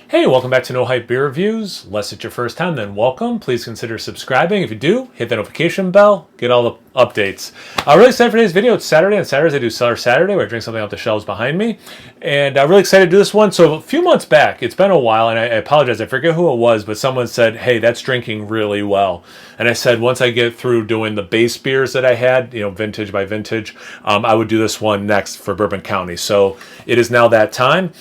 Hey, welcome back to No Hype Beer Reviews. Unless it's your first time, then welcome. Please consider subscribing. If you do, hit that notification bell, get all the updates. Really excited for today's video. It's Saturday. On Saturdays, I do Cellar Saturday, where I drink something off the shelves behind me. And I'm really excited to do this one. So a few months back, it's been a while, and I apologize, I forget who it was, but someone said, hey, that's drinking really well. And I said, once I get through doing the base beers that I had, vintage by vintage, I would do this one next for Bourbon County. So it is now that time.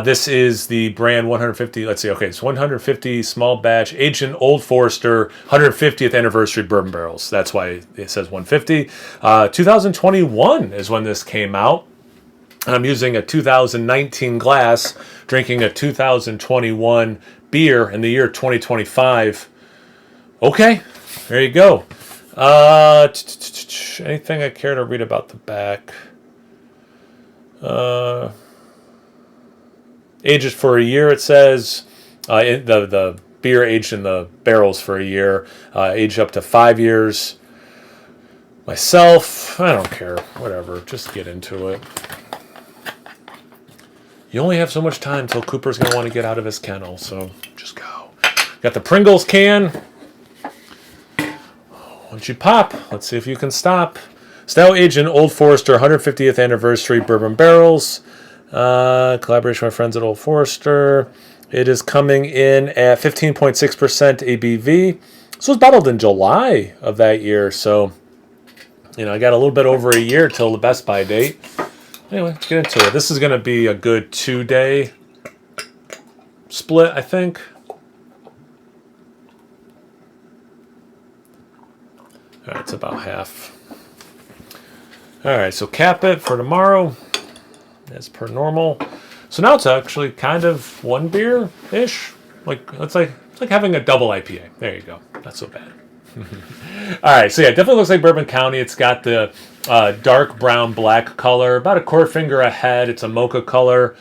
This is the brand 150, let's see, okay, it's 150 small batch, aged in Old Forester, 150th anniversary bourbon barrels. That's why it says 150. 2021 is when this came out. I'm using a 2019 glass, drinking a 2021 beer in the year 2025. Okay, there you go. Anything I care to read about the back? Ages for a year, it says. The beer aged in the barrels for a year. Aged up to 5 years. Myself, I don't care. Whatever, just get into it. You only have so much time until Cooper's going to want to get out of his kennel, so just go. Got the Pringles can. Once you pop, let's see if you can stop. Stout aged in Old Forester 150th anniversary bourbon barrels. Collaboration with my friends at Old Forester. It is coming in at 15.6% ABV. This was bottled in July of that year, so I got a little bit over a year till the Best By date. Anyway, let's get into it. This is going to be a good 2-day split, I think. All right, it's about half. All right, so cap it for tomorrow as per normal. So now it's actually kind of one beer-ish. It's like having a double IPA. There you go. Not so bad. All right, so yeah, it definitely looks like Bourbon County. It's got the dark brown black color, about a quarter finger ahead. It's a mocha color.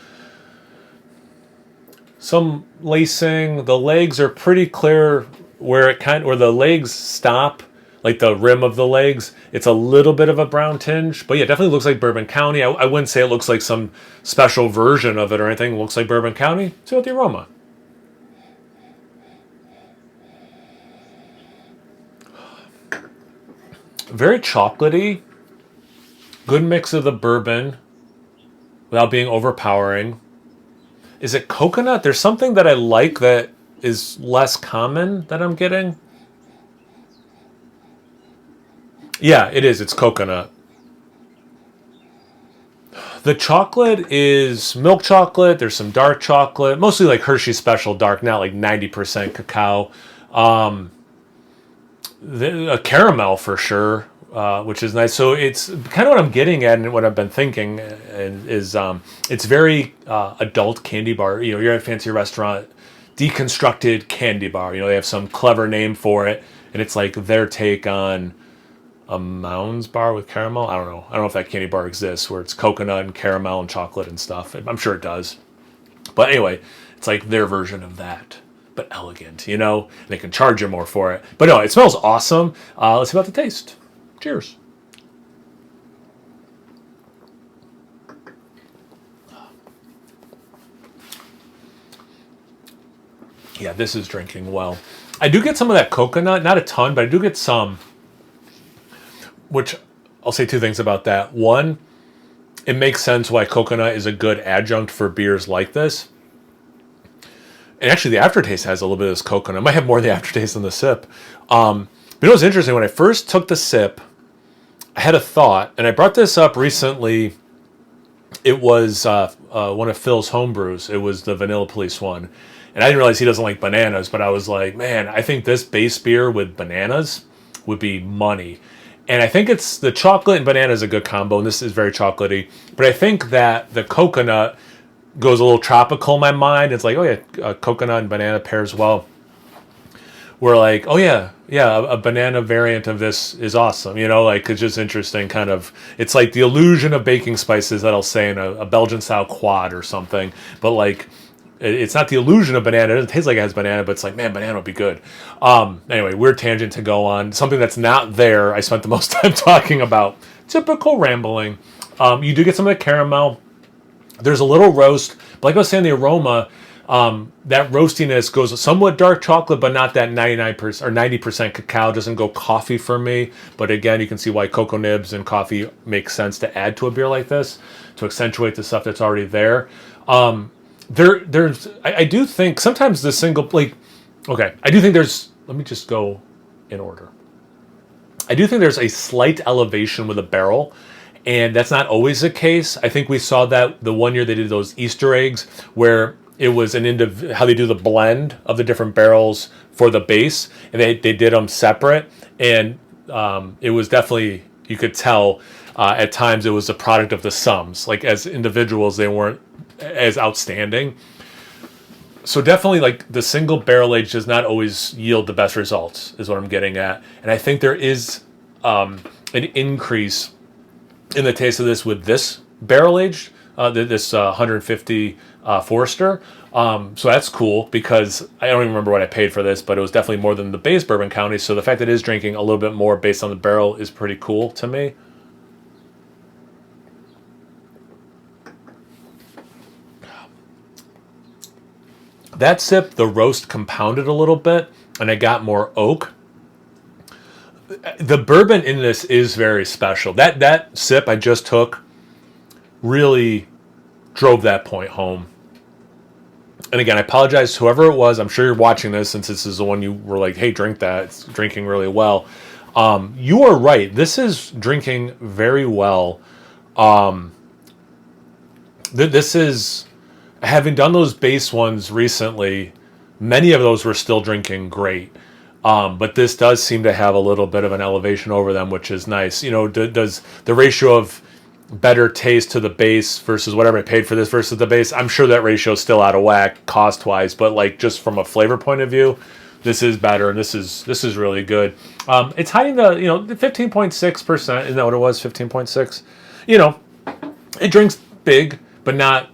Some lacing. The legs are pretty clear where the legs stop, like the rim of the legs. It's a little bit of a brown tinge, but yeah, definitely looks like Bourbon County. I wouldn't say it looks like some special version of it or anything. It looks like Bourbon County. See what the aroma. Very chocolatey. Good mix of the bourbon without being overpowering. Is it coconut? There's something that I like that is less common that I'm getting. Yeah, it is. It's coconut. The chocolate is milk chocolate. There's some dark chocolate. Mostly like Hershey Special Dark, not like 90% cacao. A caramel for sure, which is nice. So it's kind of what I'm getting at, and what I've been thinking is it's very adult candy bar. You're at a fancy restaurant, deconstructed candy bar. They have some clever name for it, and it's like their take on a Mounds bar with caramel. I don't know if that candy bar exists, where it's coconut and caramel and chocolate and stuff. I'm sure it does. But anyway, it's like their version of that. But elegant, and they can charge you more for it. But no, it smells awesome. Let's see about the taste. Cheers. Yeah, this is drinking well. I do get some of that coconut, not a ton, but I do get some, which I'll say two things about that. One, it makes sense why coconut is a good adjunct for beers like this. And actually, the aftertaste has a little bit of this coconut. It might have more of the aftertaste than the sip. But it was interesting. When I first took the sip, I had a thought. And I brought this up recently. It was one of Phil's homebrews. It was the Vanilla Police one. And I didn't realize he doesn't like bananas. But I was like, man, I think this base beer with bananas would be money. And I think it's the chocolate and banana is a good combo. And this is very chocolatey. But I think that the coconut goes a little tropical in my mind. It's like, oh yeah, coconut and banana pairs well. We're like, oh yeah, a banana variant of this is awesome. It's just interesting kind of, it's like the illusion of baking spices that I'll say in a Belgian style quad or something. But like, it's not the illusion of banana. It doesn't taste like it has banana, but it's like, man, banana would be good. Anyway, weird tangent to go on. Something that's not there, I spent the most time talking about. Typical rambling. You do get some of the caramel. There's a little roast, but like I was saying, the aroma, That roastiness goes somewhat dark chocolate, but not that 99% or 90% cacao. Doesn't go coffee for me. But again, you can see why cocoa nibs and coffee makes sense to add to a beer like this to accentuate the stuff that's already there. I do think sometimes the single, like, okay, I do think there's, let me just go in order. I do think there's a slight elevation with a barrel, and that's not always the case. I think we saw that the one year they did those Easter eggs where it was how they do the blend of the different barrels for the base, and they did them separate, and it was definitely, you could tell at times it was a product of the sums. Like as individuals, they weren't as outstanding. So definitely, like, the single barrel age does not always yield the best results, is what I'm getting at. And I think there is an increase in the taste of this with this barrel aged, this 150 Forester. So that's cool because I don't even remember what I paid for this, but it was definitely more than the base Bourbon County. So the fact that it is drinking a little bit more based on the barrel is pretty cool to me. That sip, the roast compounded a little bit, and I got more oak. The bourbon in this is very special. That sip I just took really drove that point home. And again, I apologize to whoever it was. I'm sure you're watching this since this is the one you were like, hey, drink that. It's drinking really well. You are right. This is drinking very well. This is... Having done those base ones recently, many of those were still drinking great. But this does seem to have a little bit of an elevation over them, which is nice. You know, does the ratio of better taste to the base versus whatever I paid for this versus the base, I'm sure that ratio is still out of whack cost-wise. But like just from a flavor point of view, this is better, and this is really good. It's hiding the 15.6%. Isn't that what it was? 15.6. You know, it drinks big, but not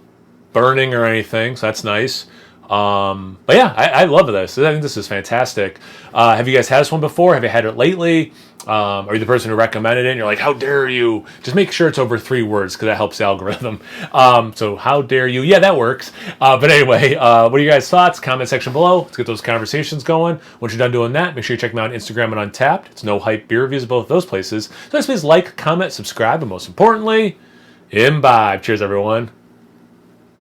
burning or anything, so that's nice. But yeah, I love this. I think this is fantastic. Have you guys had this one before? Have you had it lately? Are you the person who recommended it and you're like, how dare you? Just make sure it's over 3 words because that helps the algorithm. So how dare you? Yeah, that works. But anyway, what are your guys' thoughts? Comment section below. Let's get those conversations going. Once you're done doing that, make sure you check me out on Instagram and Untapped. It's No Hype Beer Reviews, both those places. So please like, comment, subscribe, and most importantly, imbibe. Cheers, everyone.